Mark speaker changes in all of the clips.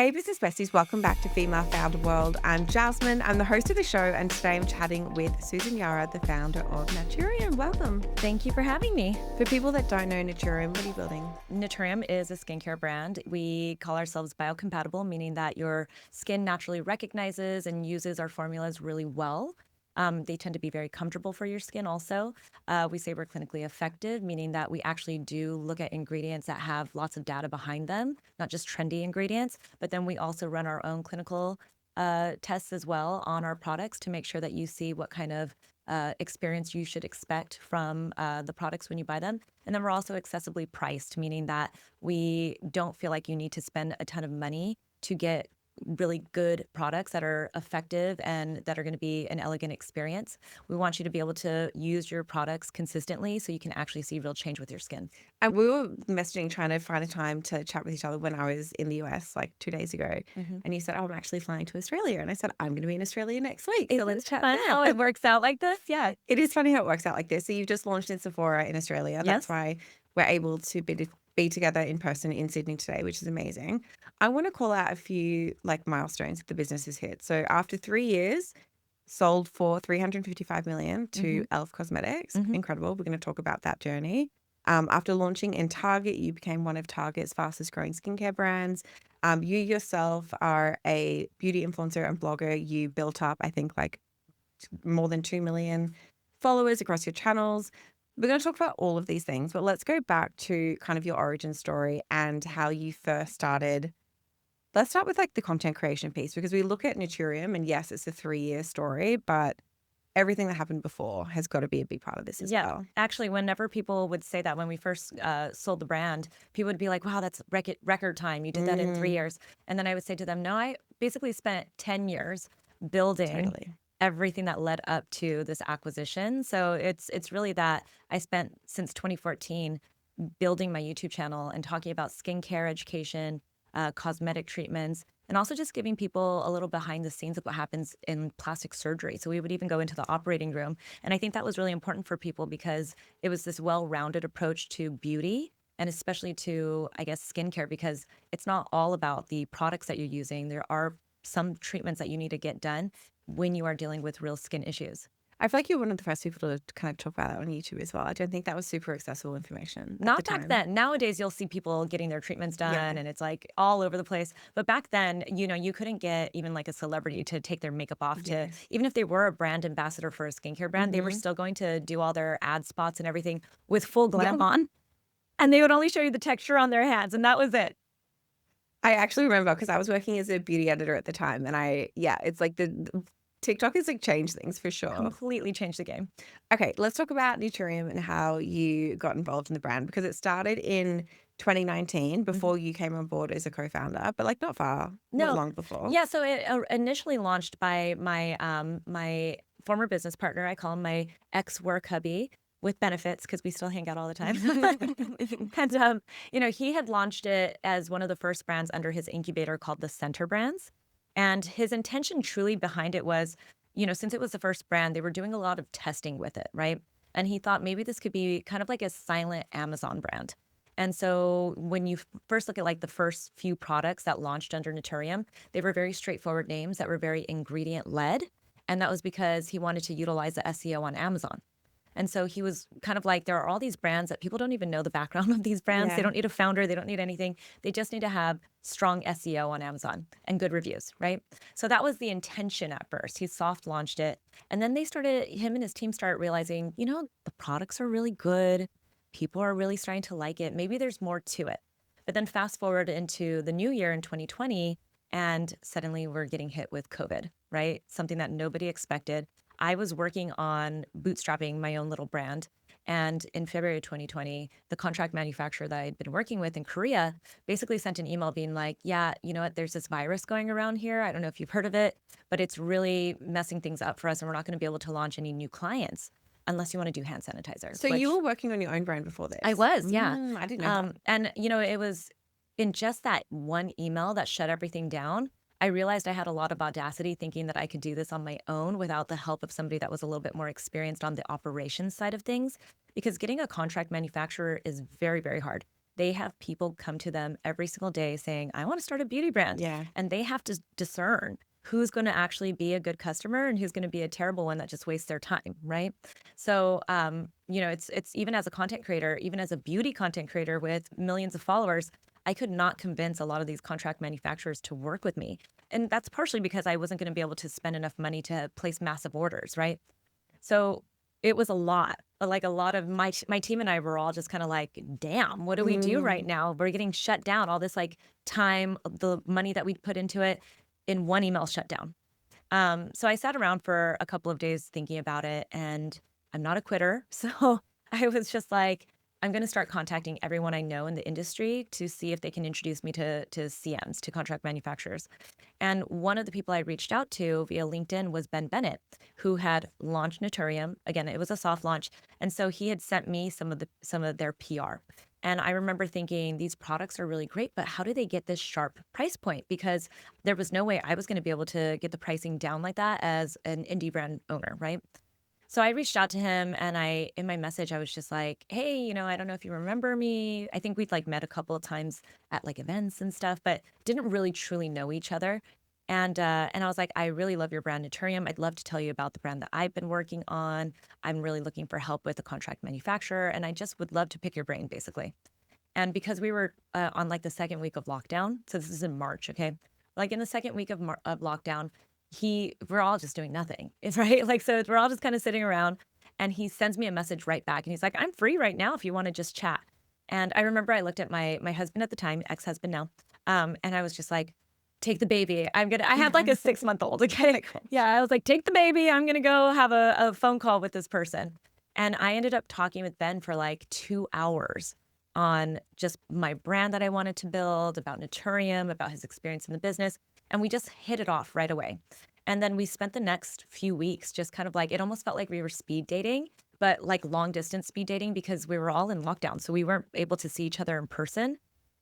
Speaker 1: Hey, business besties, welcome back to Female Founder World. I'm Jasmine. I'm the host of the show, and today I'm chatting with Susan Yara, the founder of Naturium. Welcome.
Speaker 2: Thank you for having me.
Speaker 1: For people that don't know Naturium, what are you building?
Speaker 2: Naturium is a skincare brand. We call ourselves biocompatible, meaning that your skin naturally recognizes and uses our formulas really well. They tend to be very comfortable for your skin also. We say we're clinically effective, meaning that we actually do look at ingredients that have lots of data behind them, not just trendy ingredients, but then we also run our own clinical tests as well on our products to make sure that you see what kind of experience you should expect from the products when you buy them. And then we're also accessibly priced, meaning that we don't feel like you need to spend a ton of money to get really good products that are effective and that are going to be an elegant experience. We want you to be able to use your products consistently so you can actually see real change with your skin.
Speaker 1: And we were messaging, trying to find a time to chat with each other when I was in the US like 2 days ago. And you said, oh, I'm actually flying to Australia. And I said, I'm going to be in Australia next week. So let's chat
Speaker 2: Fun
Speaker 1: now.
Speaker 2: how it works out like this. Yeah.
Speaker 1: It is funny how it works out like this. So you've just launched in Sephora in Australia. That's
Speaker 2: Yes.
Speaker 1: why we're able to be together in person in Sydney today, which is amazing. I want to call out a few like milestones that the business has hit. So after 3 years, sold for 355 million to e.l.f. Cosmetics. Incredible. We're going to talk about that journey. After launching in Target, you became one of Target's fastest growing skincare brands. You yourself are a beauty influencer and blogger. You built up, I think, like more than 2 million followers across your channels. We're going to talk about all of these things, but let's go back to kind of your origin story and how you first started. Let's start with like the content creation piece, because we look at Naturium and yes, it's a 3-year story, but everything that happened before has got to be a big part of this as well.
Speaker 2: Actually, whenever people would say that when we first sold the brand, people would be like, wow, that's record time. You did that in 3 years. And then I would say to them, no, I basically spent 10 years building everything that led up to this acquisition. So it's really that I spent since 2014 building my YouTube channel and talking about skincare education, cosmetic treatments, and also just giving people a little behind the scenes of what happens in plastic surgery. So we would even go into the operating room. And I think that was really important for people because it was this well-rounded approach to beauty and especially to, I guess, skincare, because it's not all about the products that you're using. There are some treatments that you need to get done when you are dealing with real skin issues.
Speaker 1: I feel like you're one of the first people to kind of talk about that on YouTube as well. I don't think that was super accessible information.
Speaker 2: Not back then. Nowadays, you'll see people getting their treatments done and it's like all over the place. But back then, you couldn't get even like a celebrity to take their makeup off to, even if they were a brand ambassador for a skincare brand, they were still going to do all their ad spots and everything with full glam on. And they would only show you the texture on their hands. And that was it.
Speaker 1: I actually remember because I was working as a beauty editor at the time. And it's like the TikTok has like changed things for sure.
Speaker 2: Completely changed the game.
Speaker 1: Okay, let's talk about Naturium and how you got involved in the brand, because it started in 2019 before you came on board as a co-founder, but like not long before.
Speaker 2: Yeah, so it initially launched by my my former business partner. I call him my ex-work hubby with benefits because we still hang out all the time. And he had launched it as one of the first brands under his incubator called the Center Brands. And his intention truly behind it was, since it was the first brand, they were doing a lot of testing with it, right? And he thought maybe this could be kind of like a silent Amazon brand. And so when you first look at like the first few products that launched under Naturium, they were very straightforward names that were very ingredient led. And that was because he wanted to utilize the SEO on Amazon. And so he was kind of like, there are all these brands that people don't even know the background of these brands.
Speaker 1: Yeah.
Speaker 2: They don't need a founder. They don't need anything. They just need to have strong SEO on Amazon and good reviews, right? So that was the intention at first. He soft launched it. And then him and his team started realizing, the products are really good. People are really starting to like it. Maybe there's more to it. But then fast forward into the new year in 2020, and suddenly we're getting hit with COVID, right? Something that nobody expected. I was working on bootstrapping my own little brand. And in February of 2020, the contract manufacturer that I'd been working with in Korea basically sent an email being like, yeah, you know what, there's this virus going around here. I don't know if you've heard of it, but it's really messing things up for us. And we're not going to be able to launch any new clients unless you want to do hand sanitizer.
Speaker 1: So you were working on your own brand before this?
Speaker 2: I was, yeah.
Speaker 1: I didn't know that.
Speaker 2: And, it was in just that one email that shut everything down. I realized I had a lot of audacity thinking that I could do this on my own without the help of somebody that was a little bit more experienced on the operations side of things, because getting a contract manufacturer is very, very hard. They have people come to them every single day saying, I want to start a beauty brand.
Speaker 1: Yeah.
Speaker 2: And they have to discern who's going to actually be a good customer and who's going to be a terrible one that just wastes their time, right? So, it's even as a content creator, even as a beauty content creator with millions of followers, I could not convince a lot of these contract manufacturers to work with me. And that's partially because I wasn't going to be able to spend enough money to place massive orders, right? So it was a lot. Like a lot of my team and I were all just kind of like, damn, what do we do right
Speaker 1: Mm,
Speaker 2: now? We're getting shut down. All this like time, the money that we put into it in one email shutdown. So I sat around for a couple of days thinking about it, and I'm not a quitter. So I was just like, I'm going to start contacting everyone I know in the industry to see if they can introduce me to CMs, to contract manufacturers. And one of the people I reached out to via LinkedIn was Ben Bennett, who had launched Naturium. Again, it was a soft launch, and so he had sent me some of their PR. And I remember thinking these products are really great, but how do they get this sharp price point? Because there was no way I was going to be able to get the pricing down like that as an indie brand owner, right? So I reached out to him and in my message, I was just like, hey, I don't know if you remember me. I think we'd like met a couple of times at like events and stuff, but didn't really truly know each other. And I was like, I really love your brand Naturium. I'd love to tell you about the brand that I've been working on. I'm really looking for help with a contract manufacturer, and I just would love to pick your brain, basically. And because we were on like the second week of lockdown, so this is in March, okay? Like in the second week of lockdown, we're all just doing nothing. It's right. Like, so we're all just kind of sitting around, and he sends me a message right back, and he's like, I'm free right now if you want to just chat. And I remember I looked at my husband at the time, ex-husband now, and I was just like, take the baby. I had like a 6 month old.
Speaker 1: oh
Speaker 2: Okay.
Speaker 1: my gosh.
Speaker 2: Yeah. I was like, take the baby. I'm going to go have a phone call with this person. And I ended up talking with Ben for like 2 hours on just my brand that I wanted to build, about Naturium, about his experience in the business. And we just hit it off right away. And then we spent the next few weeks just kind of like, it almost felt like we were speed dating, but like long distance speed dating because we were all in lockdown. So we weren't able to see each other in person.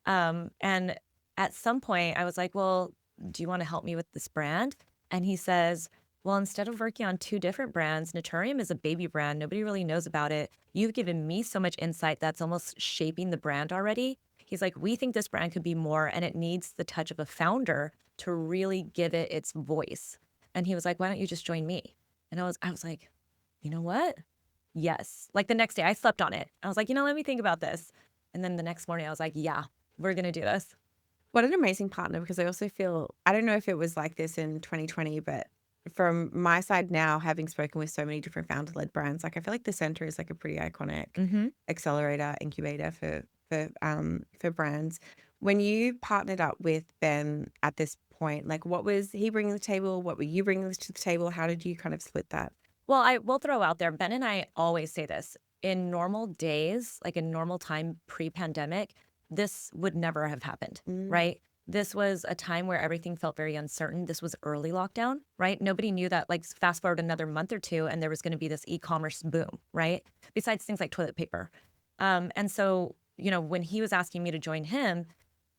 Speaker 2: And at some point, I was like, well, do you want to help me with this brand? And he says, well, instead of working on two different brands, Naturium is a baby brand. Nobody really knows about it. You've given me so much insight that's almost shaping the brand already. He's like, we think this brand could be more, and it needs the touch of a founder to really give it its voice. And he was like, why don't you just join me? And I was like, you know what? Yes. Like the next day, I slept on it. I was like, let me think about this. And then the next morning, I was like, yeah, we're going to do this.
Speaker 1: What an amazing partner, because I also feel, I don't know if it was like this in 2020, but from my side now, having spoken with so many different founder-led brands, like I feel like the center is like a pretty iconic
Speaker 2: Mm-hmm.
Speaker 1: accelerator, incubator for brands. When you partnered up with Ben at this point, like what was he bringing to the table? What were you bringing to the table? How did you kind of split that?
Speaker 2: Well, I will throw out there, Ben and I always say this. In normal days, like in normal time pre-pandemic, this would never have happened,
Speaker 1: Mm,
Speaker 2: right? This was a time where everything felt very uncertain. This was early lockdown, right? Nobody knew that, like, fast forward another month or two, and there was going to be this e-commerce boom, right? Besides things like toilet paper. And so, when he was asking me to join him,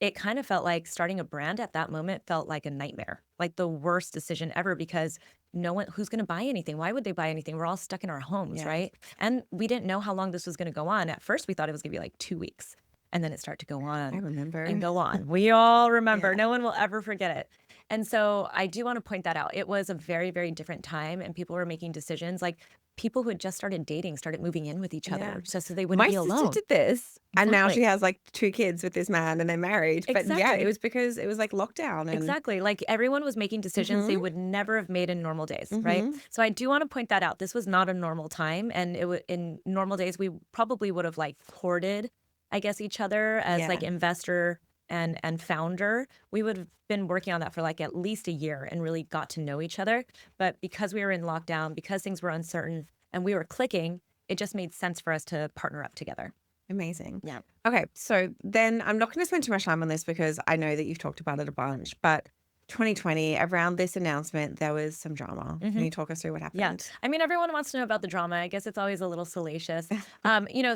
Speaker 2: it kind of felt like starting a brand at that moment felt like a nightmare, like the worst decision ever because no one who's going to buy anything. Why would they buy anything? We're all stuck in our homes,
Speaker 1: yes,
Speaker 2: right? And we didn't know how long this was going to go on. At first, we thought it was going to be like 2 weeks, and then it started to go
Speaker 1: I
Speaker 2: on and
Speaker 1: remember.
Speaker 2: go on. We all remember.
Speaker 1: Yeah.
Speaker 2: No one will ever forget it. And so I do want to point that out. It was a very, very different time, and people were making decisions. Like people who had just started dating started moving in with each
Speaker 1: Yeah.
Speaker 2: other just so they wouldn't
Speaker 1: My
Speaker 2: be
Speaker 1: sister
Speaker 2: alone.
Speaker 1: did this, and now she
Speaker 2: Exactly.
Speaker 1: has like 2 kids with this man and they're married. But yeah, it
Speaker 2: Exactly.
Speaker 1: was because it was like lockdown and
Speaker 2: Exactly. Like everyone was making decisions
Speaker 1: mhm,
Speaker 2: they would never have made in normal days, right?
Speaker 1: mhm.
Speaker 2: So I do want to point that out. This was not a normal time, and it would in normal days we probably would have like courted, I guess, each other as like
Speaker 1: Yeah,
Speaker 2: investor and founder. We would have been working on that for like at least a year and really got to know each other. But because we were in lockdown, because things were uncertain and we were clicking, it just made sense for us to partner up together.
Speaker 1: amazing.
Speaker 2: Yeah.
Speaker 1: Okay, so then I'm not gonna spend too much time on this because I know that you've talked about it a bunch, but 2020, around this announcement, there was some drama. Can
Speaker 2: hmm
Speaker 1: you talk us through what
Speaker 2: Yeah.
Speaker 1: happened?
Speaker 2: I mean, everyone wants to know about the drama. I guess it's always a little salacious.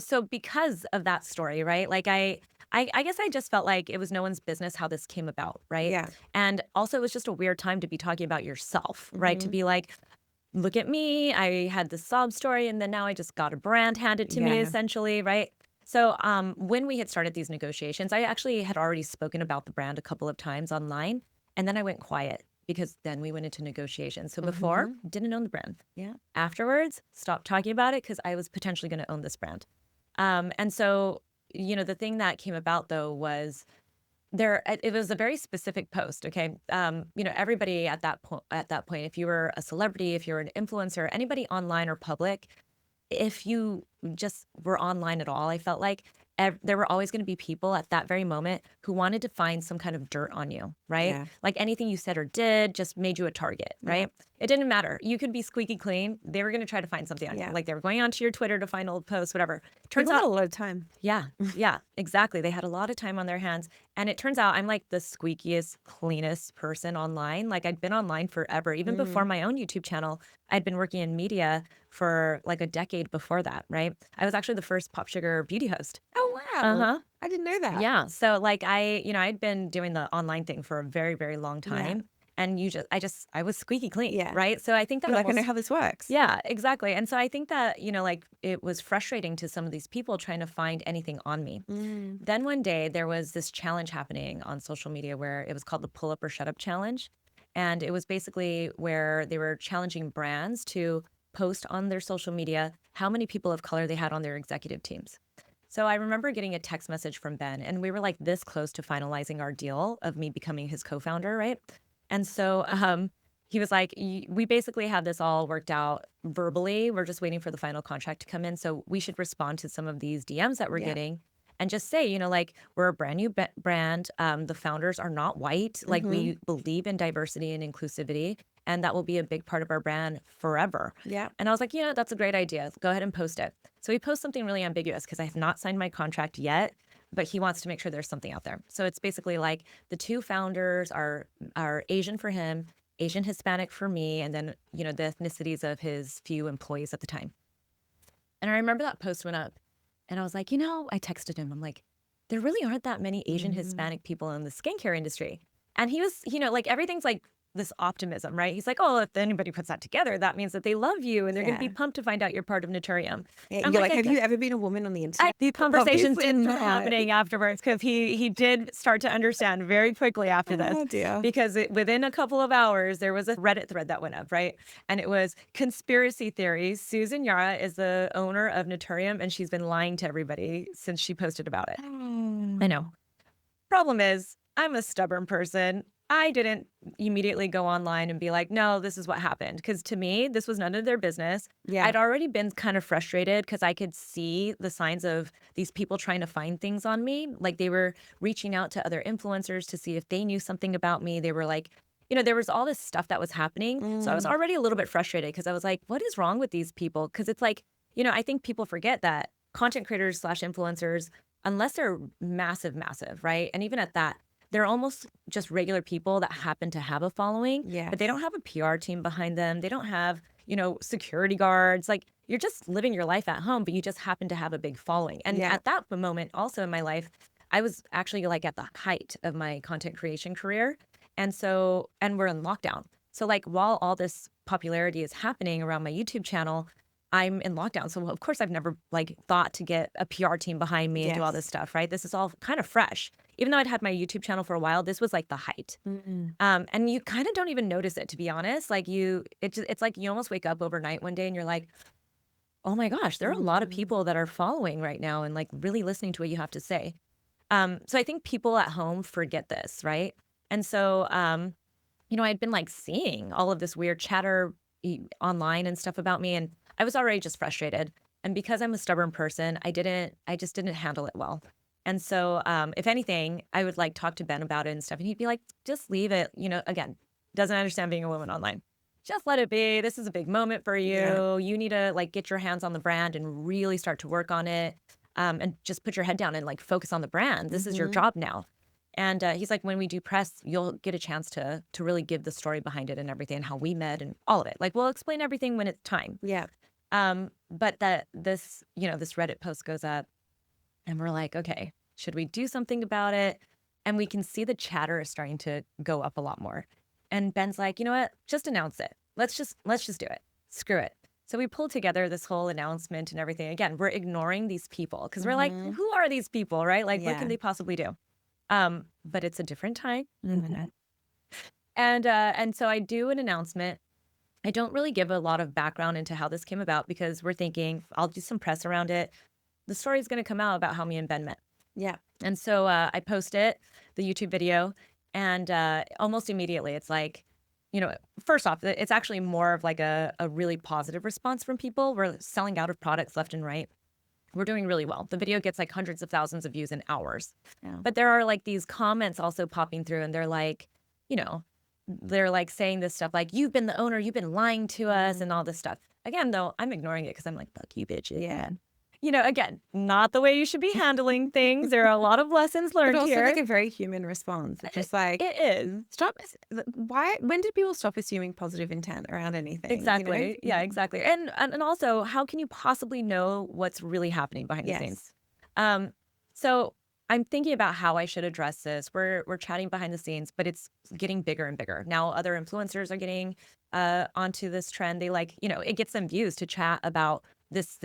Speaker 2: So because of that story, right? Like I guess I just felt like it was no one's business how this came about, right?
Speaker 1: Yeah.
Speaker 2: And also it was just a weird time to be talking about yourself, right? To
Speaker 1: Mhm.
Speaker 2: be like, look at me, I had this sob story and then now I just got a brand handed to me
Speaker 1: Yeah.
Speaker 2: essentially, right? So, when we had started these negotiations, I actually had already spoken about the brand a couple of times online, and then I went quiet because then we went into negotiations. So before,
Speaker 1: Mhm.
Speaker 2: didn't own the brand.
Speaker 1: Yeah.
Speaker 2: Afterwards, stopped talking about it because I was potentially going to own this brand. And so, the thing that came about though was it was a very specific post. Okay, everybody at that point, if you were a celebrity, if you're an influencer, anybody online or public, if you just were online at all, I felt like there were always going to be people at that very moment who wanted to find some kind of dirt on you, right?
Speaker 1: Yeah.
Speaker 2: Like anything you said or did just made you a target,
Speaker 1: Yeah.
Speaker 2: right? It didn't matter. You could be squeaky clean. They were going to try to find something on you.
Speaker 1: Yeah.
Speaker 2: Like they were going onto your Twitter to find old posts, whatever. Turns
Speaker 1: People had
Speaker 2: out
Speaker 1: a lot of time.
Speaker 2: yeah, yeah, exactly. They had a lot of time on their hands. And it turns out I'm like the squeakiest, cleanest person online. Like I'd been online forever. Even before
Speaker 1: Mm.
Speaker 2: my own YouTube channel, I'd been working in media for like a decade before that, right? I was actually the first Pop Sugar beauty host.
Speaker 1: Oh,
Speaker 2: Uh
Speaker 1: wow.
Speaker 2: huh.
Speaker 1: I didn't know that.
Speaker 2: Yeah. So like I'd been doing the online thing for a very, very long
Speaker 1: Yeah.
Speaker 2: time. And I was squeaky clean,
Speaker 1: Yeah.
Speaker 2: right? So I think that
Speaker 1: You're like, "I know
Speaker 2: almost
Speaker 1: how this works."
Speaker 2: yeah, exactly. And so I think that, like it was frustrating to some of these people trying to find anything on me.
Speaker 1: Mm.
Speaker 2: Then one day there was this challenge happening on social media where it was called the Pull Up or Shut Up Challenge. And it was basically where they were challenging brands to post on their social media how many people of color they had on their executive teams. So I remember getting a text message from Ben, and we were like this close to finalizing our deal of me becoming his co founder, right? And so he was like, We basically have this all worked out verbally. We're just waiting for the final contract to come in. So we should respond to some of these DMs that we're
Speaker 1: Yeah.
Speaker 2: getting and just say, like, we're a brand new brand. The founders are not white. Like,
Speaker 1: Mhm.
Speaker 2: we believe in diversity and inclusivity, and that will be a big part of our brand forever.
Speaker 1: Yeah.
Speaker 2: And I was like, that's a great idea. Go ahead and post it. So he posts something really ambiguous because I have not signed my contract yet, but he wants to make sure there's something out there. So it's basically like the two founders are Asian for him, Asian Hispanic for me, and then, the ethnicities of his few employees at the time. And I remember that post went up and I was like, I texted him. I'm like, there really aren't that many Asian
Speaker 1: Mm.
Speaker 2: Hispanic people in the skincare industry. And he was, like everything's like this optimism, right? He's like, oh, if anybody puts that together, that means that they love you and they're going to be
Speaker 1: Yeah.
Speaker 2: pumped to find out you're part of Naturium.
Speaker 1: Yeah,
Speaker 2: I'm
Speaker 1: you're
Speaker 2: like,
Speaker 1: like,
Speaker 2: I
Speaker 1: "Have
Speaker 2: get
Speaker 1: you ever been a woman on the
Speaker 2: I
Speaker 1: internet?"
Speaker 2: these conversations
Speaker 1: Obviously
Speaker 2: did start
Speaker 1: not.
Speaker 2: happening afterwards because he did start to understand very quickly after this
Speaker 1: Oh, dear.
Speaker 2: because within a couple of hours there was a Reddit thread that went up, right? And it was conspiracy theories. Susan Yara is the owner of Naturium and she's been lying to everybody since she posted about it. I
Speaker 1: Oh.
Speaker 2: know. Problem is, I'm a stubborn person. I didn't immediately go online and be like, no, this is what happened. Because to me, this was none of their business.
Speaker 1: Yeah.
Speaker 2: I'd already been kind of frustrated because I could see the signs of these people trying to find things on me. Like they were reaching out to other influencers to see if they knew something about me. They were like, there was all this stuff that was happening. So I was
Speaker 1: Mm.
Speaker 2: already a little bit frustrated because I was like, what is wrong with these people? Because it's like, I think people forget that content creators slash influencers, unless they're massive, massive, right? And even at that, they're almost just regular people that happen to have a following, but they
Speaker 1: Yes.
Speaker 2: don't have a PR team behind them. They don't have, security guards. Like you're just living your life at home, but you just happen to have a big following. And
Speaker 1: Yeah.
Speaker 2: at that moment, also in my life, I was actually like at the height of my content creation career. And we're in lockdown. So, like, while all this popularity is happening around my YouTube channel, I'm in lockdown. So, of course, I've never like thought to get a PR team behind me and do all this
Speaker 1: Yes.
Speaker 2: stuff, right? This is all kind of fresh. Even though I'd had my YouTube channel for a while, this was like the height.
Speaker 1: Mm.
Speaker 2: And you kind of don't even notice it, to be honest. Like it's like you almost wake up overnight one day and you're like, oh my gosh, there are a lot of
Speaker 1: Mhm.
Speaker 2: people that are following right now and like really listening to what you have to say. So I think people at home forget this, right? And so, I'd been like seeing all of this weird chatter online and stuff about me, and I was already just frustrated. And because I'm a stubborn person, I just didn't handle it well. And so, if anything, I would like talk to Ben about it and stuff, and he'd be like, just leave it. Again, doesn't understand being a woman online. Just let it be. This is a big moment for
Speaker 1: Yeah.
Speaker 2: you. You need to like get your hands on the brand and really start to work on it. And just put your head down and like focus on the brand. This is your
Speaker 1: Mhm.
Speaker 2: job now. And he's like, when we do press, you'll get a chance to really give the story behind it and everything, and how we met and all of it. Like we'll explain everything when it's time.
Speaker 1: Yeah.
Speaker 2: But that this Reddit post goes up, and we're like, okay, should we do something about it? And we can see the chatter is starting to go up a lot more. And Ben's like, you know what? Just announce it. Let's just do it. Screw it. So we pulled together this whole announcement and everything. Again, we're ignoring these people because we're like,
Speaker 1: Mhm.
Speaker 2: who are these people, right? Like, what can
Speaker 1: Yeah.
Speaker 2: they possibly do? But it's a different time.
Speaker 1: Mhm.
Speaker 2: And so I do an announcement. I don't really give a lot of background into how this came about because we're thinking I'll do some press around it. The story is going to come out about how me and Ben met.
Speaker 1: Yeah.
Speaker 2: And so I post it, the YouTube video, and almost immediately it's like, first off, it's actually more of like a really positive response from people. We're selling out of products left and right. We're doing really well. The video gets like hundreds of thousands of views in hours.
Speaker 1: Yeah.
Speaker 2: But there are like these comments also popping through, and they're like, you know, they're like saying this stuff like, you've been the owner, you've been lying to us, and all this stuff. Again, though, I'm ignoring it because I'm like, fuck you, bitch.
Speaker 1: Yeah.
Speaker 2: Again, not the way you should be handling things. There are a lot of lessons
Speaker 1: But
Speaker 2: learned
Speaker 1: also like
Speaker 2: here.
Speaker 1: a very human response. It's just like,
Speaker 2: It is.
Speaker 1: stop. Why? When did people stop assuming positive intent around anything? You know?
Speaker 2: Exactly. Yeah, exactly. And also, how can you possibly know what's really happening behind the scenes?
Speaker 1: Yes.
Speaker 2: Um, so I'm thinking about how I should address this. We're chatting behind the scenes, but it's getting bigger and bigger. Now other influencers are getting onto this trend. They it gets them views to chat about this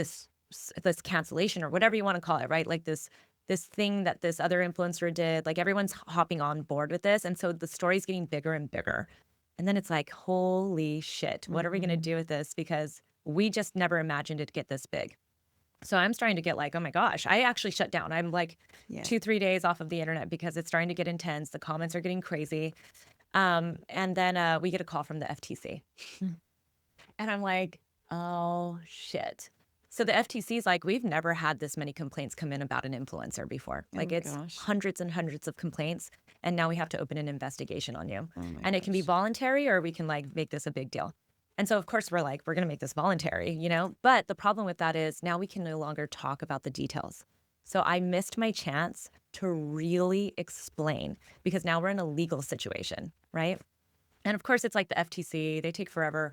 Speaker 2: cancellation or whatever you want to call it, right? Like this thing that this other influencer did. Like everyone's hopping on board with this. And so the story's getting bigger and bigger. And then it's like, holy shit, what are we going to
Speaker 1: Mhm.
Speaker 2: do with this? Because we just never imagined it to get this big. So I'm starting to get like, oh my gosh, I actually shut down. I'm like
Speaker 1: Yeah.
Speaker 2: 2-3 days off of the internet because it's starting to get intense. The comments are getting crazy. And then we get a call from the FTC.
Speaker 1: Mm.
Speaker 2: And I'm like, oh shit. So the FTC is like, we've never had this many complaints come in about an influencer before.
Speaker 1: Oh
Speaker 2: Like
Speaker 1: my
Speaker 2: it's
Speaker 1: gosh.
Speaker 2: hundreds and hundreds of complaints. And now we have to open an investigation on you.
Speaker 1: Oh my
Speaker 2: And it can be
Speaker 1: gosh.
Speaker 2: voluntary or we can like make this a big deal. And so of course we're like, we're gonna make this voluntary. But the problem with that is now we can no longer talk about the details. So I missed my chance to really explain because now we're in a legal situation, right? And of course it's like the FTC, they take forever.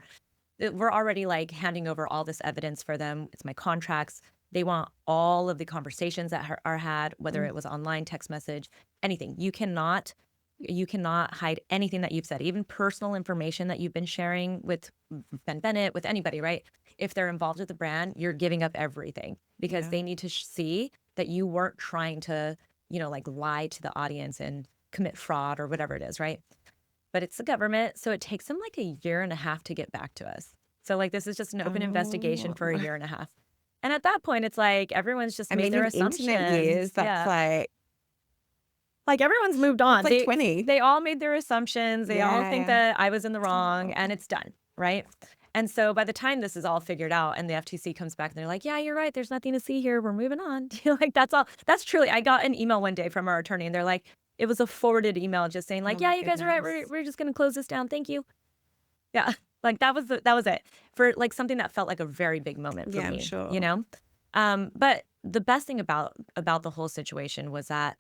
Speaker 2: We're already like handing over all this evidence for them. It's my contracts. They want all of the conversations that are had, whether
Speaker 1: Mm.
Speaker 2: it was online, text message, anything. You cannot hide anything that you've said, even personal information that you've been sharing with Ben Bennett, with anybody, right? If they're involved with the brand, you're giving up everything because
Speaker 1: Yeah.
Speaker 2: they need to see that you weren't trying to, like lie to the audience and commit fraud or whatever it is, right? But it's the government, so it takes them like a year and a half to get back to us. So like this is just an open investigation
Speaker 1: Oh.
Speaker 2: for a year and a half. And at that point, it's like everyone's just
Speaker 1: I
Speaker 2: made
Speaker 1: mean,
Speaker 2: their
Speaker 1: in internet years,
Speaker 2: assumptions.
Speaker 1: that's
Speaker 2: Yeah.
Speaker 1: like
Speaker 2: Like everyone's moved
Speaker 1: that's
Speaker 2: on.
Speaker 1: like
Speaker 2: They
Speaker 1: 20.
Speaker 2: they all made their assumptions. They all
Speaker 1: Yeah.
Speaker 2: think
Speaker 1: Yeah.
Speaker 2: that I was in the wrong
Speaker 1: Oh.
Speaker 2: and it's done, right? And so by the time this is all figured out and the FTC comes back and they're like, "Yeah, you're right. There's nothing to see here. We're moving on." Like that's all. That's truly I got an email one day from our attorney and they're like, it was a forwarded email just saying
Speaker 1: Oh
Speaker 2: like,
Speaker 1: my
Speaker 2: "Yeah, you guys are right. We're
Speaker 1: goodness.
Speaker 2: we're just going to close this down. Thank you." Yeah. Like that was it. For like something that felt like a very big moment for
Speaker 1: Yeah, I'm
Speaker 2: me,
Speaker 1: sure.
Speaker 2: But the best thing about the whole situation was that,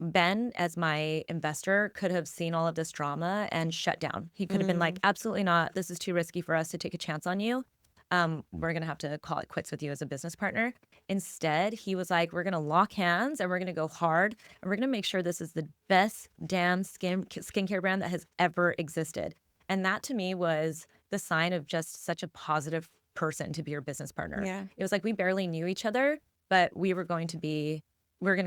Speaker 2: Ben as my investor could have seen all of this drama and shut down. He could have been like,
Speaker 1: Mm.
Speaker 2: "Absolutely not. This is too risky for us to take a chance on you. We're going to have to call it quits with you as a business partner." Instead, he was like, "We're going to lock hands and we're going to go hard and we're going to make sure this is the best damn skincare brand that has ever existed." And that to me was the sign of just such a positive person to be your business partner.
Speaker 1: Yeah.
Speaker 2: It was like we barely knew each other, but we're going to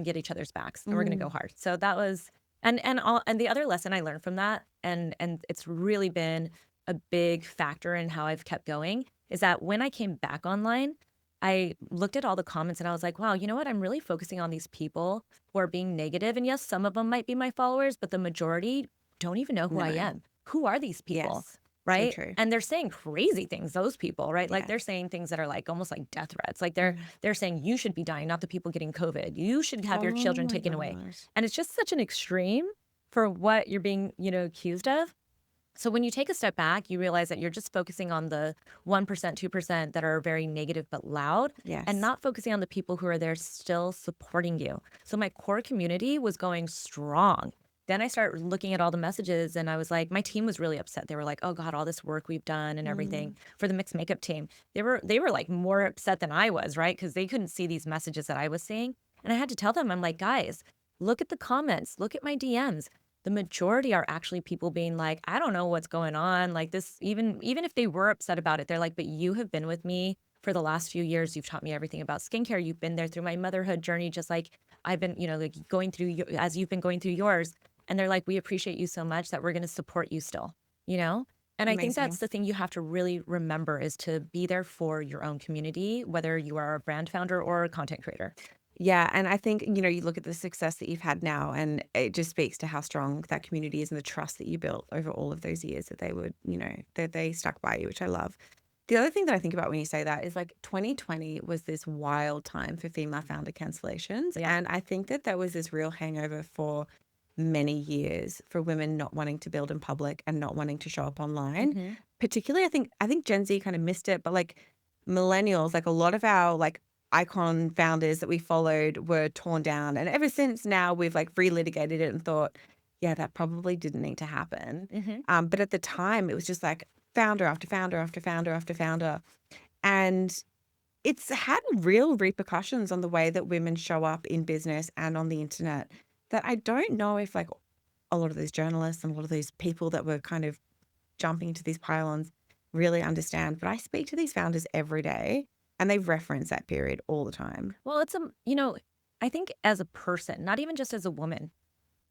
Speaker 2: get each other's backs and we're going to go
Speaker 1: Mm.
Speaker 2: hard. So that was and the other lesson I learned from that and it's really been a big factor in how I've kept going is that when I came back online, I looked at all the comments and I was like, wow, you know what? I'm really focusing on these people who are being negative. And yes, some of them might be my followers, but the majority don't even know who I
Speaker 1: No.
Speaker 2: am. Who are these people?
Speaker 1: Yes. So
Speaker 2: Right.
Speaker 1: true.
Speaker 2: And they're saying crazy things, those people, right? Like
Speaker 1: Yeah.
Speaker 2: they're saying things that are like almost like death threats. Like they're
Speaker 1: Mm.
Speaker 2: they're saying you should be dying, not the people getting COVID. You should have your
Speaker 1: Oh
Speaker 2: children
Speaker 1: my
Speaker 2: taken away.
Speaker 1: gosh.
Speaker 2: And it's just such an extreme for what you're being, accused of. So when you take a step back, you realize that you're just focusing on the 1%, 2% that are very negative but loud and
Speaker 1: Yes.
Speaker 2: not focusing on the people who are there still supporting you. So my core community was going strong. Then I started looking at all the messages and I was like, my team was really upset. They were like, "Oh God, all this work we've done and everything
Speaker 1: Mm.
Speaker 2: for the mixed makeup team." They were like more upset than I was, right? Because they couldn't see these messages that I was seeing. And I had to tell them, I'm like, guys, look at the comments, look at my DMs. the majority are actually people being like, I don't know what's going on. Like this, even if they were upset about it, they're like, but you have been with me for the last few years. You've taught me everything about skincare. You've been there through my motherhood journey, just like I've been, like going through as you've been going through yours. And they're like, we appreciate you so much that we're going to support you still, you know? And I think that's
Speaker 1: Amazing.
Speaker 2: the thing you have to really remember is to be there for your own community, whether you are a brand founder or a content creator.
Speaker 1: Yeah, and I think, you look at the success that you've had now, and it just speaks to how strong that community is and the trust that you built over all of those years that they would, that they stuck by you, which I love. The other thing that I think about when you say that is like 2020 was this wild time for female founder cancellations.
Speaker 2: Yeah.
Speaker 1: And I think that there was this real hangover for many years for women not wanting to build in public and not wanting to show up online.
Speaker 2: Hmm.
Speaker 1: Particularly, I think Gen Z kind of missed it, but like millennials, like a lot of our like icon founders that we followed were torn down. And ever since now, we've like relitigated it and thought, yeah, that probably didn't need to happen.
Speaker 2: Hmm.
Speaker 1: But at the time, it was just like founder after founder after founder after founder. And it's had real repercussions on the way that women show up in business and on the internet that I don't know if like a lot of these journalists and a lot of these people that were kind of jumping into these pylons really understand. But I speak to these founders every day and they reference that period all the time.
Speaker 2: Well, I think as a person, not even just as a woman,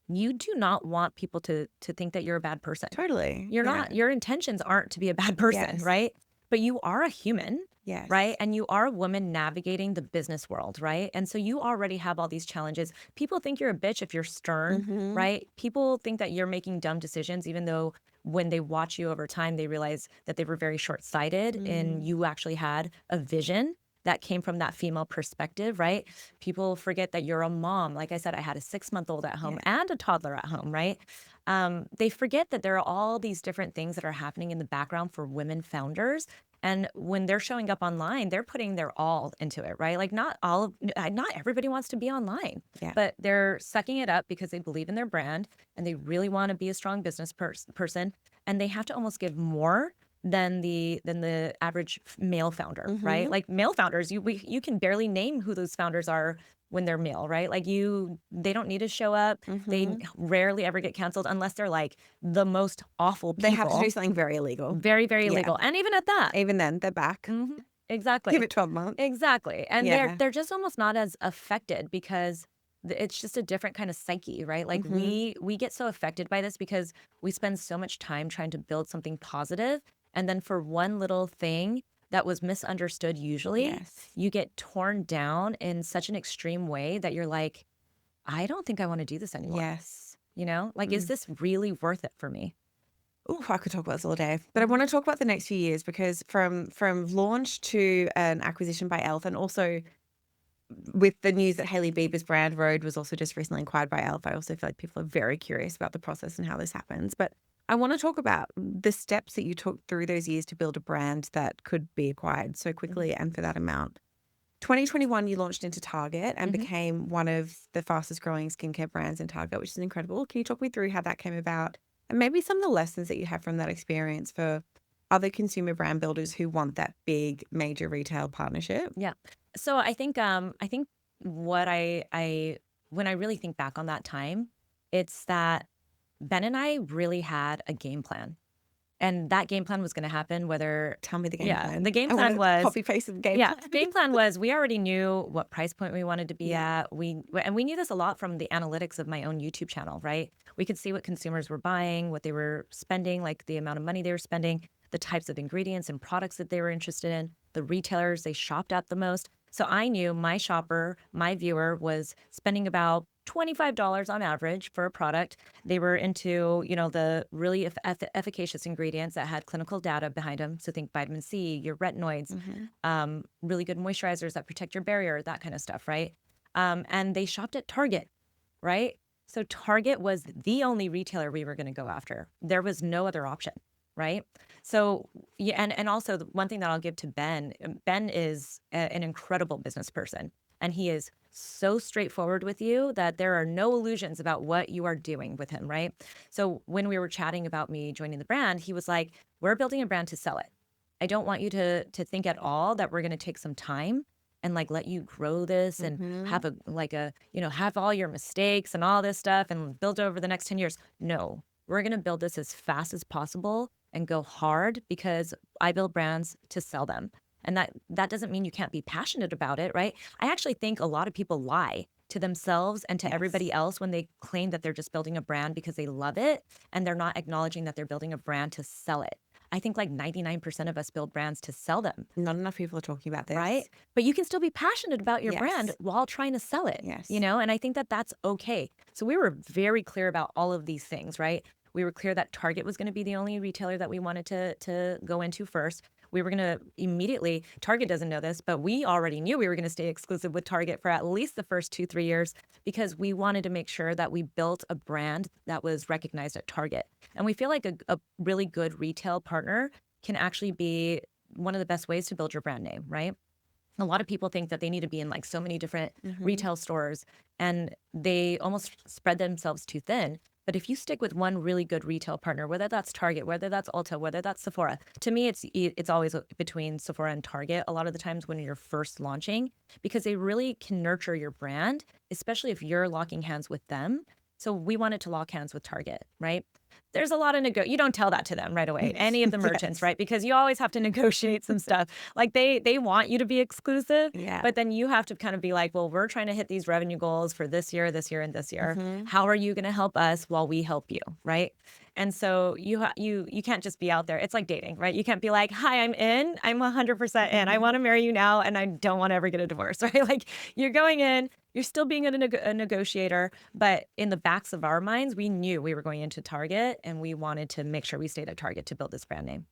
Speaker 2: you do not want people to think that you're a bad person.
Speaker 1: Totally.
Speaker 2: You're
Speaker 1: Yeah.
Speaker 2: not. Your intentions aren't to be a bad person,
Speaker 1: Yes.
Speaker 2: right? But you are a human, right?
Speaker 1: Yes.
Speaker 2: And you are a woman navigating the business world, right? And so you already have all these challenges. People think you're a bitch if you're stern,
Speaker 1: Mm-hmm.
Speaker 2: right? People think that you're making dumb decisions, even though when they watch you over time, they realize that they were very short-sighted and
Speaker 1: Mm.
Speaker 2: you actually had a vision that came from that female perspective, right? People forget that you're a mom. Like I said, I had a 6-month-old at home
Speaker 1: Yeah.
Speaker 2: and a toddler at home, right? They forget that there are all these different things that are happening in the background for women founders. And when they're showing up online, they're putting their all into it, right? Like not everybody wants to be online,
Speaker 1: Yeah.
Speaker 2: but they're sucking it up because they believe in their brand and they really want to be a strong business person. And they have to almost give more than the average male founder, right?
Speaker 1: Mm-hmm.
Speaker 2: Like male founders, you can barely name who those founders are when they're male, right? Like they don't need to show up. They
Speaker 1: Mm-hmm.
Speaker 2: rarely ever get canceled unless they're like the most awful
Speaker 1: They have to do
Speaker 2: people,
Speaker 1: something very illegal.
Speaker 2: very, very
Speaker 1: Yeah.
Speaker 2: illegal. And even at that,
Speaker 1: Even then, they're back.
Speaker 2: mhm,
Speaker 1: Give
Speaker 2: exactly.
Speaker 1: it 12 months.
Speaker 2: Exactly. And they're
Speaker 1: Yeah.
Speaker 2: they're just almost not as affected because it's just a different kind of psyche, right? Like
Speaker 1: Mm-hmm.
Speaker 2: we get so affected by this because we spend so much time trying to build something positive, and then for one little thing that was misunderstood usually,
Speaker 1: Yes.
Speaker 2: you get torn down in such an extreme way that you're like, I don't think I want to do this anymore.
Speaker 1: Yes.
Speaker 2: Like is
Speaker 1: Mm.
Speaker 2: this really worth it for me?
Speaker 1: Oh, I could talk about this all day, but I
Speaker 2: Mhm.
Speaker 1: want to talk about the next few years because from launch to an acquisition by Elf, and also with the news that Hailey Bieber's brand Road was also just recently acquired by Elf, I also feel like people are very curious about the process and how this happens. But I want to talk about the steps that you took through those years to build a brand that could be acquired so quickly and for that amount. 2021, you launched into Target and
Speaker 2: Mhm.
Speaker 1: became one of the fastest growing skincare brands in Target, which is incredible. Can you talk me through how that came about and maybe some of the lessons that you have from that experience for other consumer brand builders who want that big major retail partnership?
Speaker 2: Yeah. So I think what I when I really think back on that time, it's that Ben and I really had a game plan. And that game plan was going to happen whether
Speaker 1: Tell me the game
Speaker 2: yeah, the
Speaker 1: plan.
Speaker 2: game
Speaker 1: I want
Speaker 2: plan
Speaker 1: to
Speaker 2: was
Speaker 1: copy paste the game
Speaker 2: yeah,
Speaker 1: plan.
Speaker 2: game plan was we already knew what price point we wanted to be
Speaker 1: Yeah.
Speaker 2: at. We knew this a lot from the analytics of my own YouTube channel, right? We could see what consumers were buying, what they were spending, like the amount of money they were spending, the types of ingredients and products that they were interested in, the retailers they shopped at the most. So I knew my shopper, my viewer was spending about $25 on average for a product. They were into, the really efficacious ingredients that had clinical data behind them. So think vitamin C, your retinoids,
Speaker 1: Hmm.
Speaker 2: really good moisturizers that protect your barrier, that kind of stuff, right? And they shopped at Target, right? So Target was the only retailer we were going to go after. There was no other option, right? So yeah, and also the one thing that I'll give to Ben, Ben is an incredible business person, and he is so straightforward with you that there are no illusions about what you are doing with him, right? So when we were chatting about me joining the brand, he was like, "We're building a brand to sell it. I don't want you to think at all that we're going to take some time and like let you grow this and
Speaker 1: Mhm.
Speaker 2: have have all your mistakes and all this stuff and build over the next 10 years. No, we're going to build this as fast as possible and go hard because I build brands to sell them. And that doesn't mean you can't be passionate about it, right? I actually think a lot of people lie to themselves and to everybody
Speaker 1: Yes.
Speaker 2: else when they claim that they're just building a brand because they love it and they're not acknowledging that they're building a brand to sell it. I think like 99% of us build brands to sell them,
Speaker 1: Not enough people are talking about
Speaker 2: right?
Speaker 1: this.
Speaker 2: But you can still be passionate about your brand
Speaker 1: Yes.
Speaker 2: while trying to sell it,
Speaker 1: Yes.
Speaker 2: and I think that that's okay. So we were very clear about all of these things, right? We were clear that Target was going to be the only retailer that we wanted to go into first. We were going to immediately, Target doesn't know this, but we already knew we were going to stay exclusive with Target for at least the first 2, 3 years because we wanted to make sure that we built a brand that was recognized at Target. And we feel like a really good retail partner can actually be one of the best ways to build your brand name, right? A lot of people think that they need to be in like so many different
Speaker 1: Mhm.
Speaker 2: retail stores and they almost spread themselves too thin. But if you stick with one really good retail partner, whether that's Target, whether that's Ulta, whether that's Sephora, to me it's always between Sephora and Target a lot of the times when you're first launching because they really can nurture your brand, especially if you're locking hands with them. So we wanted to lock hands with Target, right? There's a lot of you don't tell that to them right away, any of the merchants,
Speaker 1: Yes.
Speaker 2: right? Because you always have to negotiate some stuff. Like they want you to be exclusive,
Speaker 1: Yeah.
Speaker 2: but then you have to kind of be like, well, we're trying to hit these revenue goals for this year, and this year.
Speaker 1: Mhm.
Speaker 2: How are you going to help us while we help you, right? And so you can't just be out there. It's like dating, right? You can't be like, "Hi, I'm in. I'm 100% in. I want to marry you now and I don't want to ever get a divorce." Right? Like you're going in, you're still being a negotiator, but in the backs of our minds, we knew we were going into Target and we wanted to make sure we stayed at Target to build this brand name.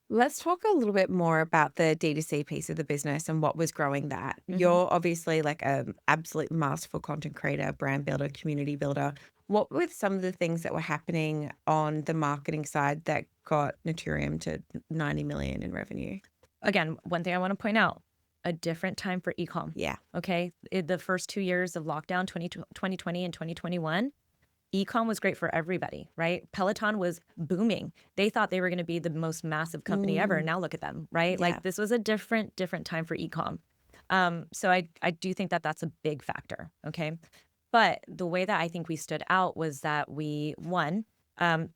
Speaker 1: Let's talk a little bit more about the D2C piece of the business and what was growing that.
Speaker 2: Mhm.
Speaker 1: You're obviously like an absolute masterful content creator, brand builder, community builder. What were some of the things that were happening on the marketing side that got Naturium to 90 million in revenue?
Speaker 2: Again, one thing I want to point out, a different time for e-com.
Speaker 1: Yeah.
Speaker 2: Okay. The first 2 years of lockdown, 2020 and 2021, e-com was great for everybody, right? Peloton was booming. They thought they were going to be the most massive company ever. And
Speaker 1: Mm,
Speaker 2: now look at them, right?
Speaker 1: yeah.
Speaker 2: Like this was a different time for e-com. So I do think that that's a big factor. Okay. But the way that I think we stood out was that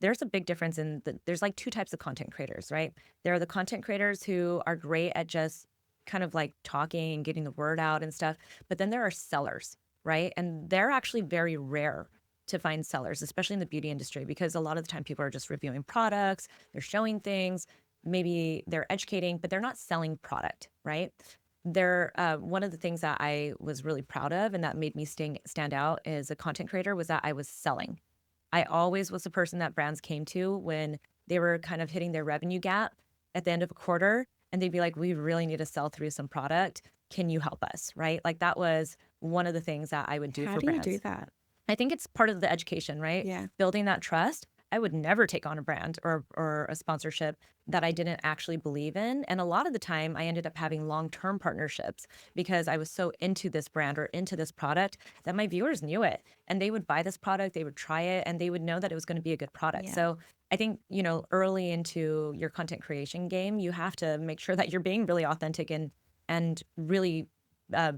Speaker 2: there's a big difference there's like two types of content creators, right? There are the content creators who are great at just kind of like talking and getting the word out and stuff. But then there are sellers, right? And they're actually very rare to find sellers, especially in the beauty industry, because a lot of the time people are just reviewing products, they're showing things, maybe they're educating, but they're not selling product, right? One of the things that I was really proud of and that made me stand out as a content creator was that I was selling. I always was the person that brands came to when they were kind of hitting their revenue gap at the end of a quarter, and they'd be like, "We really need to sell through some product. Can you help us?" Right? Like that was one of the things that I would do
Speaker 1: How
Speaker 2: for
Speaker 1: do you do
Speaker 2: brands.
Speaker 1: that?
Speaker 2: I think it's part of the education, right?
Speaker 1: Yeah.
Speaker 2: Building that trust. I would never take on a brand or a sponsorship that I didn't actually believe in. And a lot of the time, I ended up having long-term partnerships because I was so into this brand or into this product that my viewers knew it. And they would buy this product, they would try it, and they would know that it was going to be a good product.
Speaker 1: Yeah.
Speaker 2: So I think, early into your content creation game, you have to make sure that you're being really authentic and really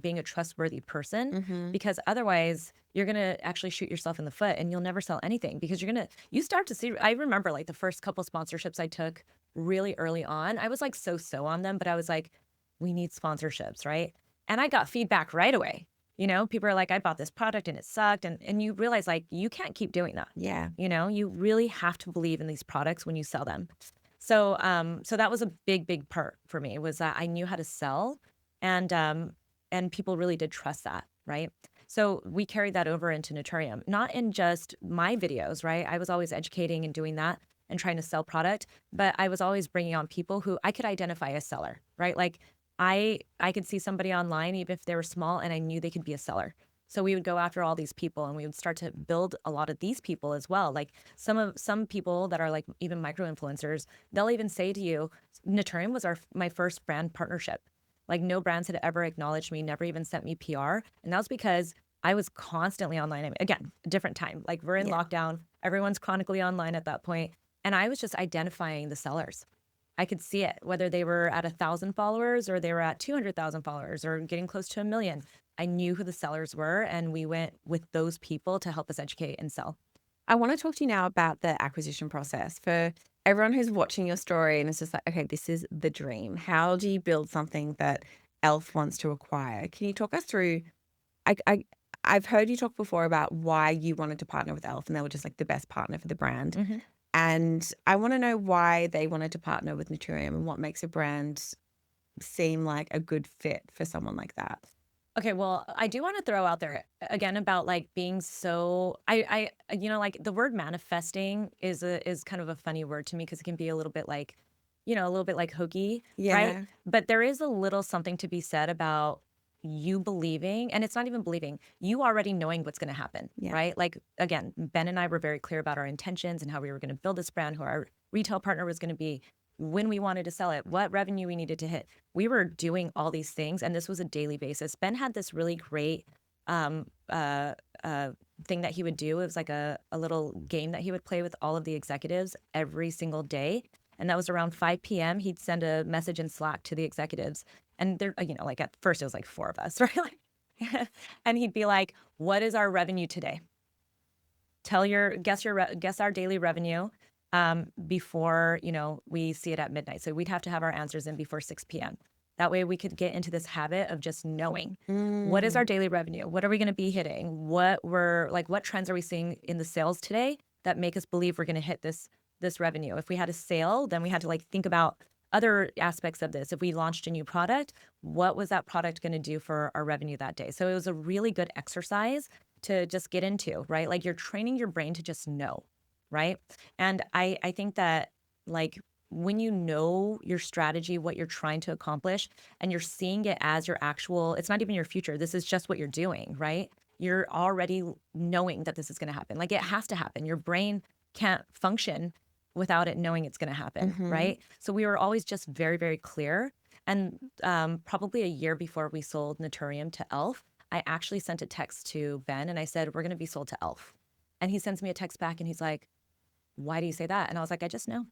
Speaker 2: being a trustworthy person
Speaker 1: Mhm.
Speaker 2: because otherwise you're going to actually shoot yourself in the foot and you'll never sell anything because you start to see. I remember like the first couple sponsorships I took really early on, I was like so on them, but I was like, we need sponsorships, right? And I got feedback right away. People are like, I bought this product and it sucked. And you realize like you can't keep doing that.
Speaker 1: Yeah.
Speaker 2: You really have to believe in these products when you sell them. So that was a big part for me was that I knew how to sell and people really did trust that, right? So we carried that over into Naturium, not in just my videos, right? I was always educating and doing that and trying to sell product, but I was always bringing on people who I could identify as seller, right? Like I could see somebody online even if they were small and I knew they could be a seller. So we would go after all these people and we would start to build a lot of these people as well. Like some people that are like even micro influencers, they'll even say to you, Naturium was my first brand partnership. Like no brands had ever acknowledged me, never even sent me PR. And that was because I was constantly online. I mean, again, different time. Like we're in
Speaker 1: Yeah.
Speaker 2: lockdown, everyone's chronically online at that point, and I was just identifying the sellers. I could see it, whether they were at 1,000 followers or they were at 200,000 followers or getting close to 1,000,000. I knew who the sellers were, and we went with those people to help us educate and sell.
Speaker 1: I want to talk to you now about the acquisition process for everyone who's watching your story and it's just like, okay, this is the dream. How do you build something that Elf wants to acquire? Can you talk us through? I, I I've heard you talk before about why you wanted to partner with Elf and they were just like the best partner for the brand.
Speaker 2: Mhm.
Speaker 1: And I want to know why they wanted to partner with Naturium and what makes a brand seem like a good fit for someone like that.
Speaker 2: Okay, well, I do want to throw out there again about like being so like the word manifesting is kind of a funny word to me because it can be a little bit like, a little bit like hokey, right?
Speaker 1: Yeah.
Speaker 2: But there is a little something to be said about you believing, and it's not even believing, you already knowing what's going to happen,
Speaker 1: Yeah.
Speaker 2: right? Like again, Ben and I were very clear about our intentions and how we were going to build this brand, who our retail partner was going to be, when we wanted to sell it, what revenue we needed to hit. We were doing all these things, and this was a daily basis. Ben had this really great um, uh, uh, thing that he would do. It was like a little game that he would play with all of the executives every single day. And that was around 5 p.m. He'd send a message in Slack to the executives. And they're, like at first it was like four of us, right? Like, and he'd be like, what is our revenue today? Guess our daily revenue before we see it at midnight. So we'd have to have our answers in before 6 p.m. That way we could get into this habit of just knowing what is
Speaker 1: Mm.
Speaker 2: our daily revenue, what are we going to be hitting, what trends are we seeing in the sales today that make us believe we're going to hit this revenue. If we had a sale, then we had to like think about other aspects of this. If we launched a new product, what was that product going to do for our revenue that day? So it was a really good exercise to just get into, right? Like you're training your brain to just know, right? And I think that like when you know your strategy, what you're trying to accomplish, and you're seeing it as your actual, it's not even your future. This is just what you're doing, right? You're already knowing that this is going to happen. Like it has to happen. Your brain can't function without it knowing it's going to happen,
Speaker 1: Mhm.
Speaker 2: right? So we were always just very, very clear. And probably a year before we sold Naturium to Elf, I actually sent a text to Ben and I said, we're going to be sold to Elf. And he sends me a text back and he's like, why do you say that? And I was like, I just know.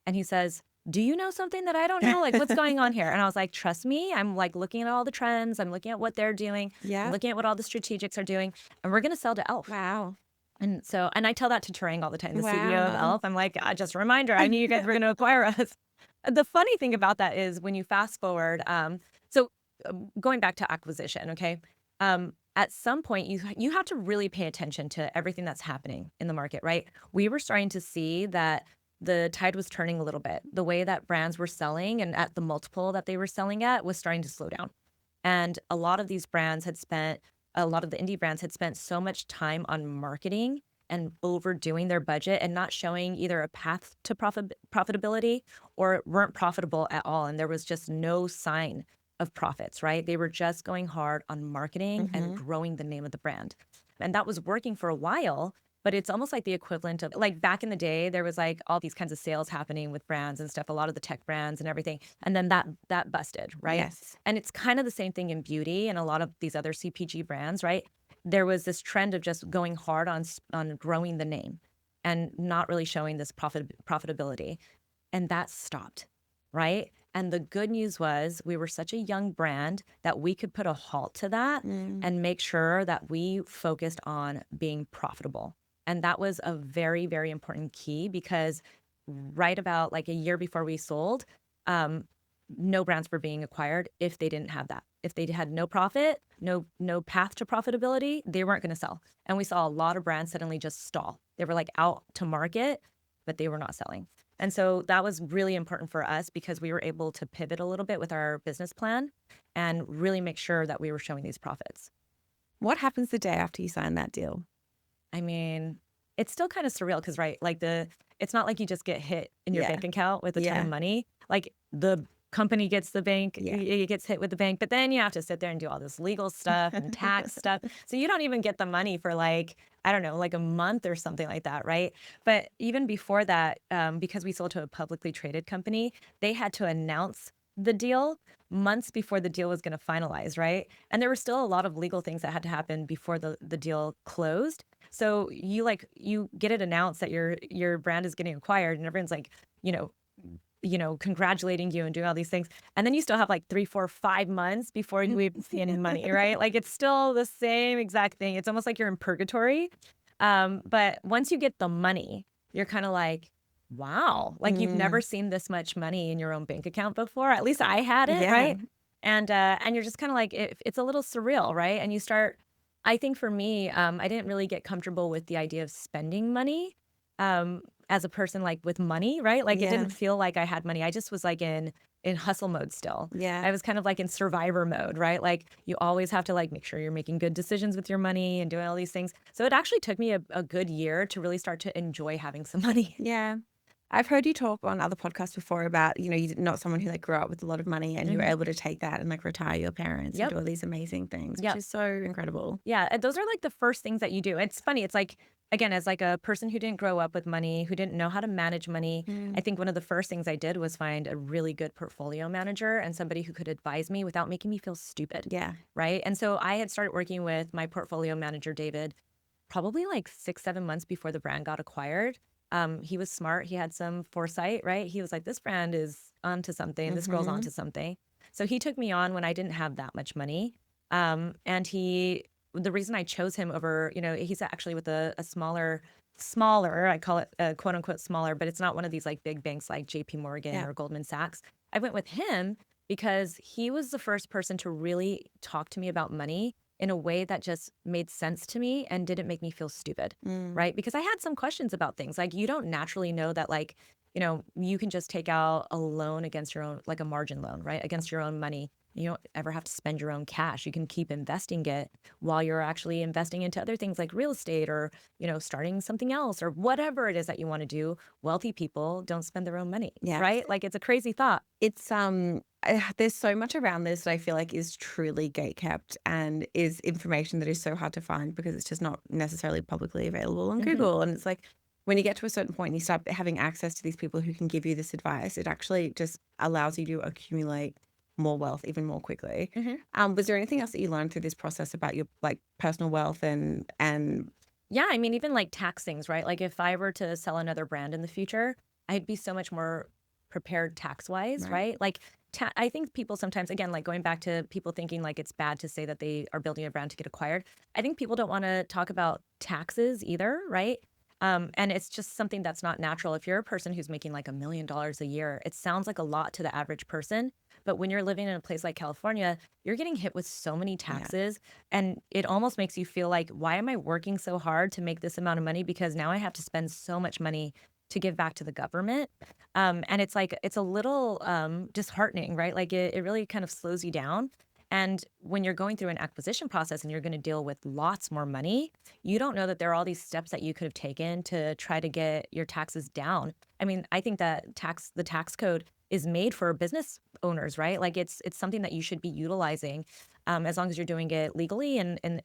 Speaker 2: And he says, do you know something that I don't know? Like, what's going on here? And I was like, trust me. I'm like looking at all the trends. I'm looking at what they're doing. I'm
Speaker 1: Yeah.
Speaker 2: looking at what all the strategics are doing. And we're going to sell to Elf.
Speaker 1: Wow.
Speaker 2: And I tell that to Turing all the time, the CEO of
Speaker 1: Wow.
Speaker 2: Elf. I'm like, just a reminder, I knew you guys were going to acquire us. The funny thing about that is when you fast forward, going back to acquisition, okay? At some point, you have to really pay attention to everything that's happening in the market, right? We were starting to see that the tide was turning a little bit. The way that brands were selling and at the multiple that they were selling at was starting to slow down. And a lot of the indie brands had spent so much time on marketing and overdoing their budget and not showing either a path to profitability or weren't profitable at all. And there was just no sign of profits, right? They were just going hard on marketing and
Speaker 1: Mhm.
Speaker 2: growing the name of the brand. And that was working for a while, but it's almost like the equivalent of like back in the day, there was like all these kinds of sales happening with brands and stuff, a lot of the tech brands and everything. And then that busted, right?
Speaker 1: Yes.
Speaker 2: And it's kind of the same thing in beauty and a lot of these other CPG brands, right? There was this trend of just going hard on growing the name and not really showing this profitability. And that stopped, right? And the good news was we were such a young brand that we could put a halt to that
Speaker 1: Mm.
Speaker 2: and make sure that we focused on being profitable. And that was a very, very important key because right about like a year before we sold, um, no brands were being acquired if they didn't have that. If they had no profit, no path to profitability, they weren't going to sell. And we saw a lot of brands suddenly just stall. They were like out to market, but they were not selling. And so that was really important for us because we were able to pivot a little bit with our business plan and really make sure that we were showing these profits.
Speaker 1: What happens the day after you sign that deal?
Speaker 2: I mean, it's still kind of surreal because, right, like it's not like you just get hit in your
Speaker 1: Yeah.
Speaker 2: bank account with a ton of
Speaker 1: Yeah.
Speaker 2: money. Like the company gets the bank,
Speaker 1: Yeah.
Speaker 2: it gets hit with the bank, but then you have to sit there and do all this legal stuff and tax stuff. So you don't even get the money for like, I don't know, like a month or something like that, right? But even before that, because we sold to a publicly traded company, they had to announce the deal months before the deal was going to finalize, right? And there were still a lot of legal things that had to happen before the deal closed. So you get it announced that your brand is getting acquired and everyone's like, you know, congratulating you and doing all these things. And then you still have like 3, 4, 5 months before you even see any money, right? Like it's still the same exact thing. It's almost like you're in purgatory. But once you get the money, you're kind of like, wow, like you've never
Speaker 1: Mm,
Speaker 2: seen this much money in your own bank account before. At least I hadn't,
Speaker 1: yeah.
Speaker 2: right? And you're just kind of like it's a little surreal, right? And you start. I think for me, I didn't really get comfortable with the idea of spending money. Um, as a person like with money, right? Like it
Speaker 1: Yeah.
Speaker 2: didn't feel like I had money. I just was like in hustle mode still.
Speaker 1: Yeah.
Speaker 2: I was kind of like in survivor mode, right? Like you always have to like make sure you're making good decisions with your money and doing all these things. So it actually took me a good year to really start to enjoy having some money.
Speaker 1: Yeah. I've heard you talk on other podcasts before about, you're not someone who like grew up with a lot of money and you were
Speaker 2: Mhm.
Speaker 1: able to take that and like retire your parents and
Speaker 2: Yep.
Speaker 1: do all these amazing things, which
Speaker 2: Yep.
Speaker 1: is so incredible.
Speaker 2: Yeah, and those are like the first things that you do. It's funny. It's like again, as like a person who didn't grow up with money, who didn't know how to manage money, I
Speaker 1: Mm,
Speaker 2: think one of the first things I did was find a really good portfolio manager and somebody who could advise me without making me feel stupid,
Speaker 1: yeah.
Speaker 2: right? And so I had started working with my portfolio manager, David, probably like 6, 7 months before the brand got acquired. He was smart. He had some foresight, right? He was like, this brand is onto something. This girl's
Speaker 1: Mm-hmm.
Speaker 2: onto something. So he took me on when I didn't have that much money. And the reason I chose him over, he's actually with a smaller, I call it quote unquote smaller, but it's not one of these like big banks like JP Morgan
Speaker 1: Yeah.
Speaker 2: or Goldman Sachs. I went with him because he was the first person to really talk to me about money in a way that just made sense to me and didn't make me feel stupid,
Speaker 1: Mm,
Speaker 2: right? Because I had some questions about things. Like you don't naturally know that like, you can just take out a loan against your own, like a margin loan, right? Against your own money. You don't ever have to spend your own cash. You can keep investing it while you're actually investing into other things like real estate or, starting something else or whatever it is that you want to do. Wealthy people don't spend their own money,
Speaker 1: yeah.
Speaker 2: right? Like it's a crazy thought.
Speaker 1: It's there's so much around this that I feel like is truly gate kept and is information that is so hard to find because it's just not necessarily publicly available on
Speaker 2: Hmm.
Speaker 1: Google. And it's like when you get to a certain point and you start having access to these people who can give you this advice, it actually just allows you to accumulate more wealth even more quickly.
Speaker 2: Hmm.
Speaker 1: Was there anything else that you learned through this process about your like personal wealth and
Speaker 2: Yeah, I mean, even like tax things, right? Like if I were to sell another brand in the future, I'd be so much more prepared tax wise,
Speaker 1: right?
Speaker 2: right? Like, I think people sometimes, again, like going back to people thinking like it's bad to say that they are building a brand to get acquired. I think people don't want to talk about taxes either, right? And it's just something that's not natural. If you're a person who's making like $1 million a year, it sounds like a lot to the average person. But when you're living in a place like California, you're getting hit with so many
Speaker 1: Yeah.
Speaker 2: taxes and it almost makes you feel like, why am I working so hard to make this amount of money? Because now I have to spend so much money to give back to the government. And it's like, it's a little disheartening, right? Like it really kind of slows you down. And when you're going through an acquisition process and you're going to deal with lots more money, you don't know that there are all these steps that you could have taken to try to get your taxes down. I mean, I think that the tax code is made for business owners, right? Like it's something that you should be utilizing as long as you're doing it legally and in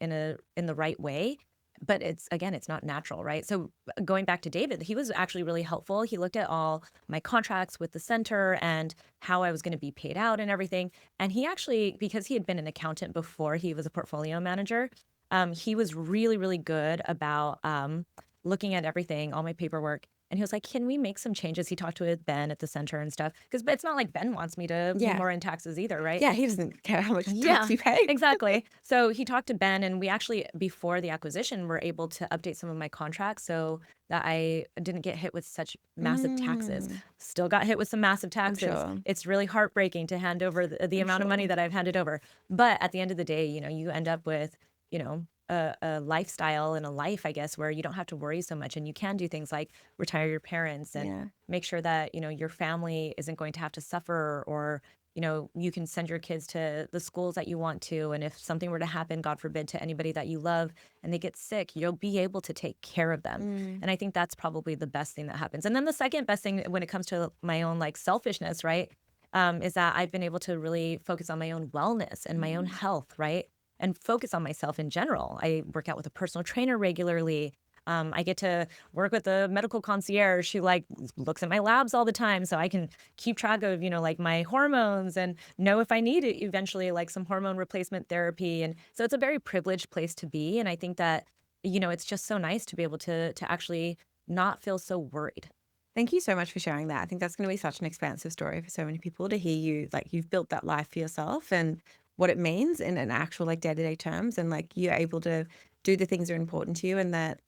Speaker 2: the right way. But it's again, it's not natural, right? So going back to David, he was actually really helpful. He looked at all my contracts with the center and how I was going to be paid out and everything. And he actually, because he had been an accountant before he was a portfolio manager, he was really, really good about looking at everything, all my paperwork. And he was like, can we make some changes? He talked to Ben at the center and stuff. Because it's not like Ben wants me to be
Speaker 1: Yeah.
Speaker 2: more in taxes either, right?
Speaker 1: Yeah. He doesn't care how much tax
Speaker 2: Yeah,
Speaker 1: you pay.
Speaker 2: exactly. So he talked to Ben, and we actually, before the acquisition, were able to update some of my contracts so that I didn't get hit with such massive taxes.
Speaker 1: Mm,
Speaker 2: Still got hit with some massive
Speaker 1: I'm
Speaker 2: taxes.
Speaker 1: sure.
Speaker 2: It's really heartbreaking to hand over the
Speaker 1: I'm
Speaker 2: amount of money
Speaker 1: sure.
Speaker 2: that I've handed over. But at the end of the day, you end up with, a lifestyle and a life, I guess, where you don't have to worry so much. And you can do things like retire your parents and
Speaker 1: Yeah.
Speaker 2: make sure that, your family isn't going to have to suffer or you can send your kids to the schools that you want to. And if something were to happen, God forbid, to anybody that you love and they get sick, you'll be able to take care of them.
Speaker 1: Mm,
Speaker 2: And I think that's probably the best thing that happens. And then the second best thing when it comes to my own like selfishness, right? Is that I've been able to really focus on my own wellness and my own
Speaker 1: mm.
Speaker 2: health, right? And focus on myself in general. I work out with a personal trainer regularly. I get to work with a medical concierge who like looks at my labs all the time, so I can keep track of like my hormones and know if I need it eventually, like some hormone replacement therapy. And so it's a very privileged place to be. And I think that it's just so nice to be able to actually not feel so worried.
Speaker 1: Thank you so much for sharing that. I think that's going to be such an expansive story for so many people to hear you, like you've built that life for yourself and what it means in an actual like day-to-day terms, and like you're able to do the things that are important to you, and that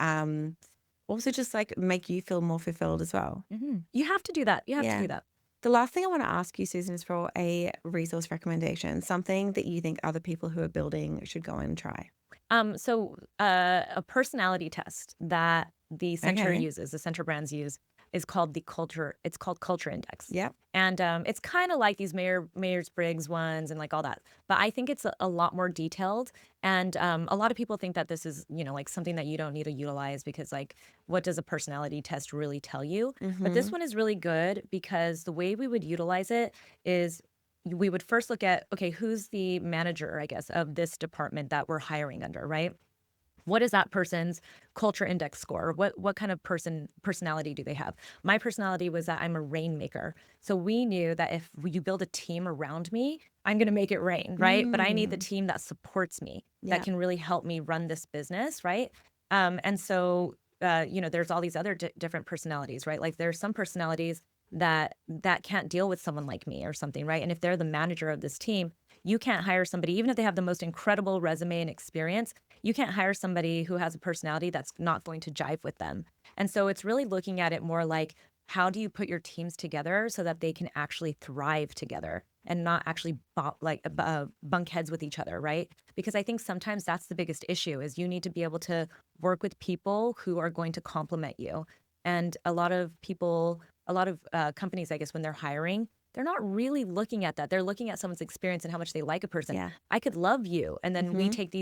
Speaker 1: also just like make you feel more fulfilled as well.
Speaker 2: You have to do that. You have to
Speaker 1: Yeah.
Speaker 2: do that.
Speaker 1: The last thing I want to ask you, Susan, is for a resource recommendation, something that you think other people who are building should go and try.
Speaker 2: A personality test that
Speaker 1: Okay.
Speaker 2: the center brands use, is called the culture. It's called Culture Index,
Speaker 1: Yep.
Speaker 2: and it's kind of like these Myers Briggs ones and like all that. But I think it's a lot more detailed, and a lot of people think that this is like something that you don't need to utilize because like what does a personality test really tell you? But this
Speaker 1: Mm-hmm.
Speaker 2: one is really good because the way we would utilize it is we would first look at, okay, who's the manager, I guess, of this department that we're hiring under, right? What is that person's culture index score? What kind of personality do they have? My personality was that I'm a rainmaker. So we knew that if you build a team around me, I'm going to make it rain, right? But I need the
Speaker 1: Mm.
Speaker 2: team that supports me, that
Speaker 1: Yep.
Speaker 2: can really help me run this business, right? And so there's all these other different personalities, right? Like there's some personalities that can't deal with someone like me or something, right? And if they're the manager of this team, you can't hire somebody, even if they have the most incredible resume and experience, you can't hire somebody who has a personality that's not going to jive with them. And so it's really looking at it more like, how do you put your teams together so that they can actually thrive together and not actually bunk heads with each other, right? Because I think sometimes that's the biggest issue is you need to be able to work with people who are going to complement you. And a lot of companies, I guess, when they're hiring, they're not really looking at that. They're looking at someone's experience and how much they like a person.
Speaker 1: Yeah.
Speaker 2: I could love you, and then we
Speaker 1: Mm-hmm.
Speaker 2: take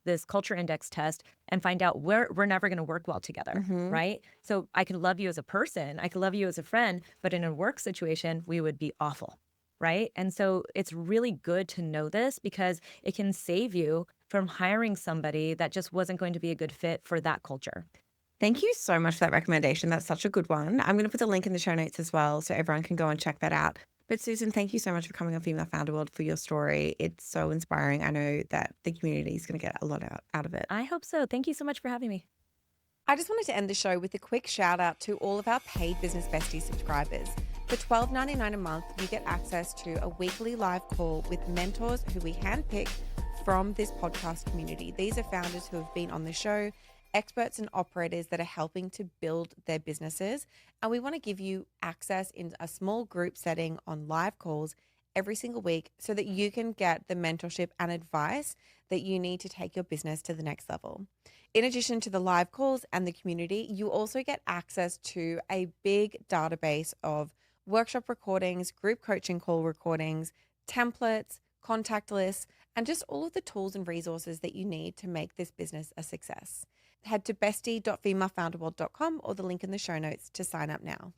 Speaker 2: this culture index test and find out we're never going to work well together,
Speaker 1: Mm-hmm.
Speaker 2: right? So I could love you as a person, I could love you as a friend, but in a work situation, we would be awful, right? And so it's really good to know this because it can save you from hiring somebody that just wasn't going to be a good fit for that culture.
Speaker 1: Thank you so much for that recommendation. That's such a good one. I'm going to put the link in the show notes as well so everyone can go and check that out. But Susan, thank you so much for coming on Female Founder World for your story. It's so inspiring. I know that the community is going to get a lot out of it.
Speaker 2: I hope so. Thank you so much for having me.
Speaker 1: I just wanted to end the show with a quick shout out to all of our paid Business Bestie subscribers. For $12.99 a month, you get access to a weekly live call with mentors who we handpick from this podcast community. These are founders who have been on the show, experts and operators that are helping to build their businesses. And we want to give you access in a small group setting on live calls every single week so that you can get the mentorship and advice that you need to take your business to the next level. In addition to the live calls and the community, you also get access to a big database of workshop recordings, group coaching call recordings, templates, contact lists, and just all of the tools and resources that you need to make this business a success. Head to bestie.femalefounderworld.com or the link in the show notes to sign up now.